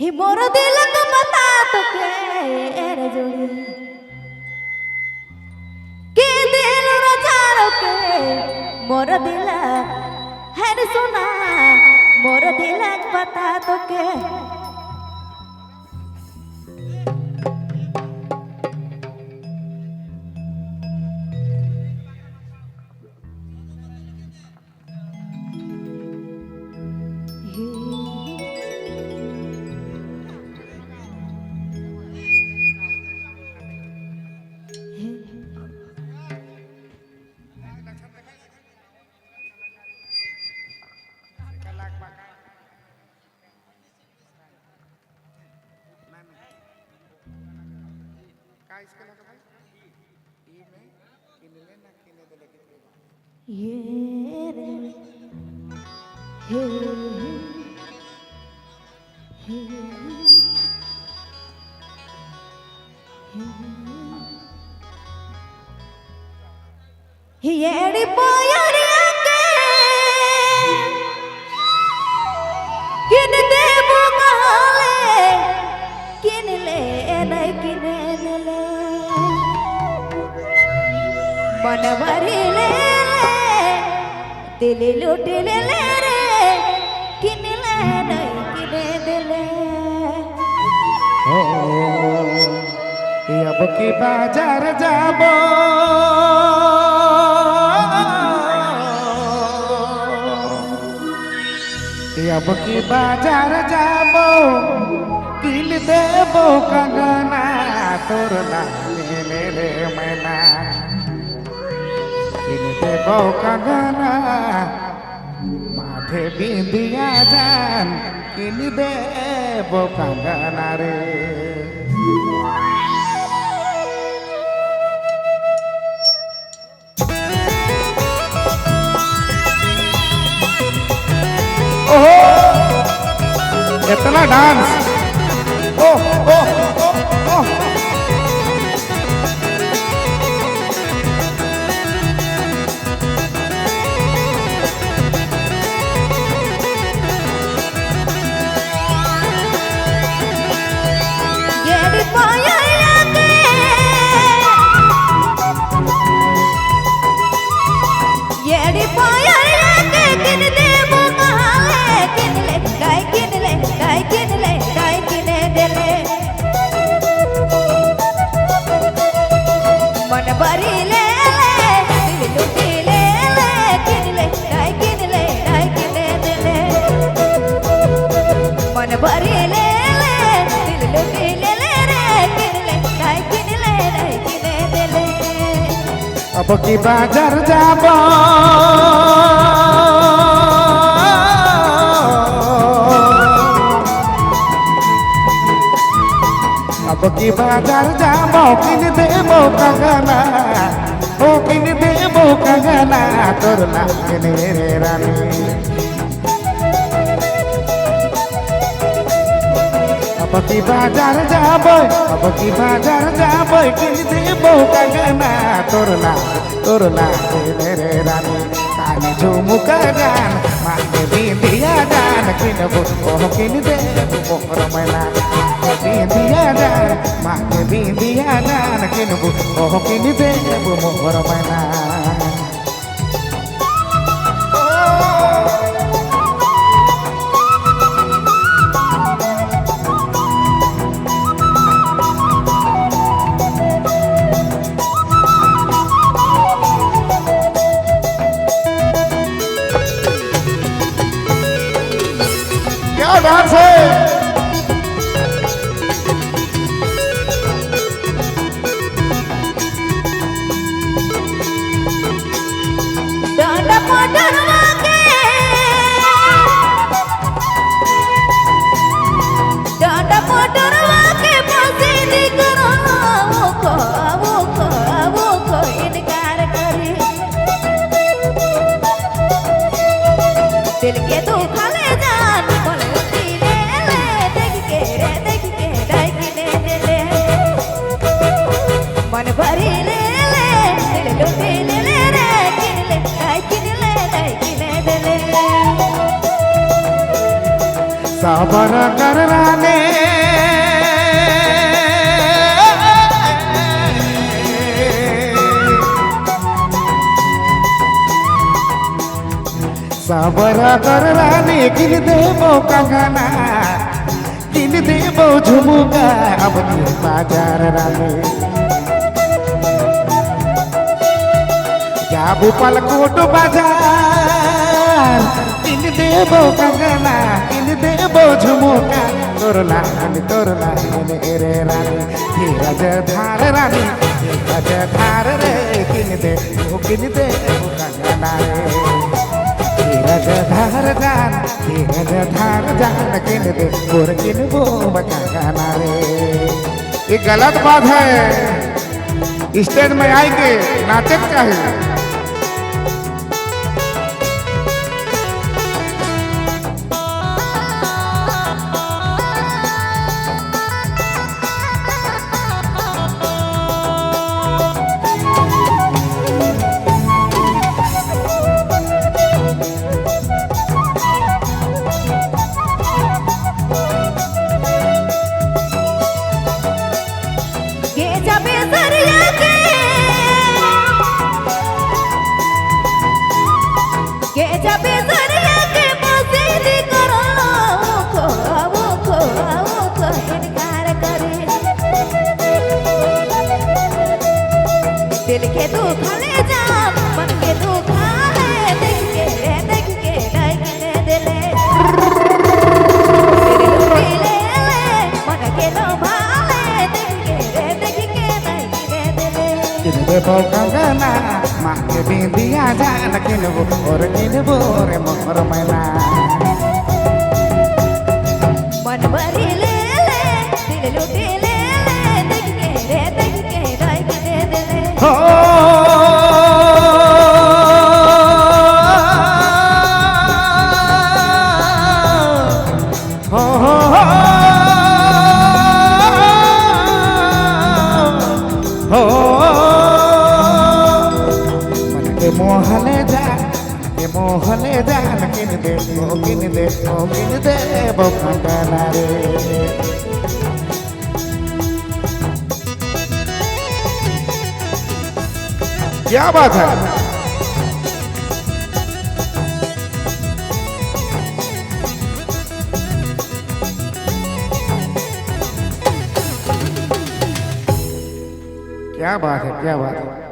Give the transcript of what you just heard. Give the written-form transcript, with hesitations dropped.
ही मोर दिल को बता तो के जोड़ी के दिल रचारो के मोर दिल है सुना मोर दिल बता तो के येड़ी पोयरिया के किन देबो काले किन ले नहीं किने ले मनवरी ले दिल लूट ले रे किन ले नहीं किने दिले ओ अब की बाजार जाबो अब की बाजार जाबो किल देबो कंगना तोर नामे रे मैना किल देबो कंगना माथे बिंदिया जान किल देबो कंगना रे इतना डांस ओ ओ ओ ओ अब की बाजार जाबो अब की बाजार जाबो किन देबो कंगना ओ किन देबो कंगना तोर नामे रे रानी अब की बाजार जाबो किन देबो कंगना तोर नामे रे रानी कानी झुमुका गान माथे बिंदिया गान किनबो ओ किन देबो मोर मैना बिंदिया गान माथे बिंदिया गान किनबो ओ किन देबो मोर मैना डांस है सबर कर रानी सबर कर रानी किन देबो कंगना किन देबो झुमुका अब के बाजार रानी जाबू पलकोट बाजार किन देबो कंगना किन देबो झुमुका तोर लागन रे रानी धीरज धार रानी धीरज धार रे किन देबो कंगना रे धीरज धार जान किन दे गोर किन वो कंगना रे। ये गलत बात है, स्टेज में आई के नाचक चाहिए। दिल के दुख ले जा मन के दुख ले देख के लगने दिले दिले मन के लोभाले देख के लगने दिले किन देबो कंगना माँ के बिंदिया जान किन वो और किन वो रे मोर मैना मन भरी ले दिल लुटी ले देख के लगने दिले हो मोहले जान किन दे वो कंगना रे। क्या बात है, क्या बात है, क्या बात है।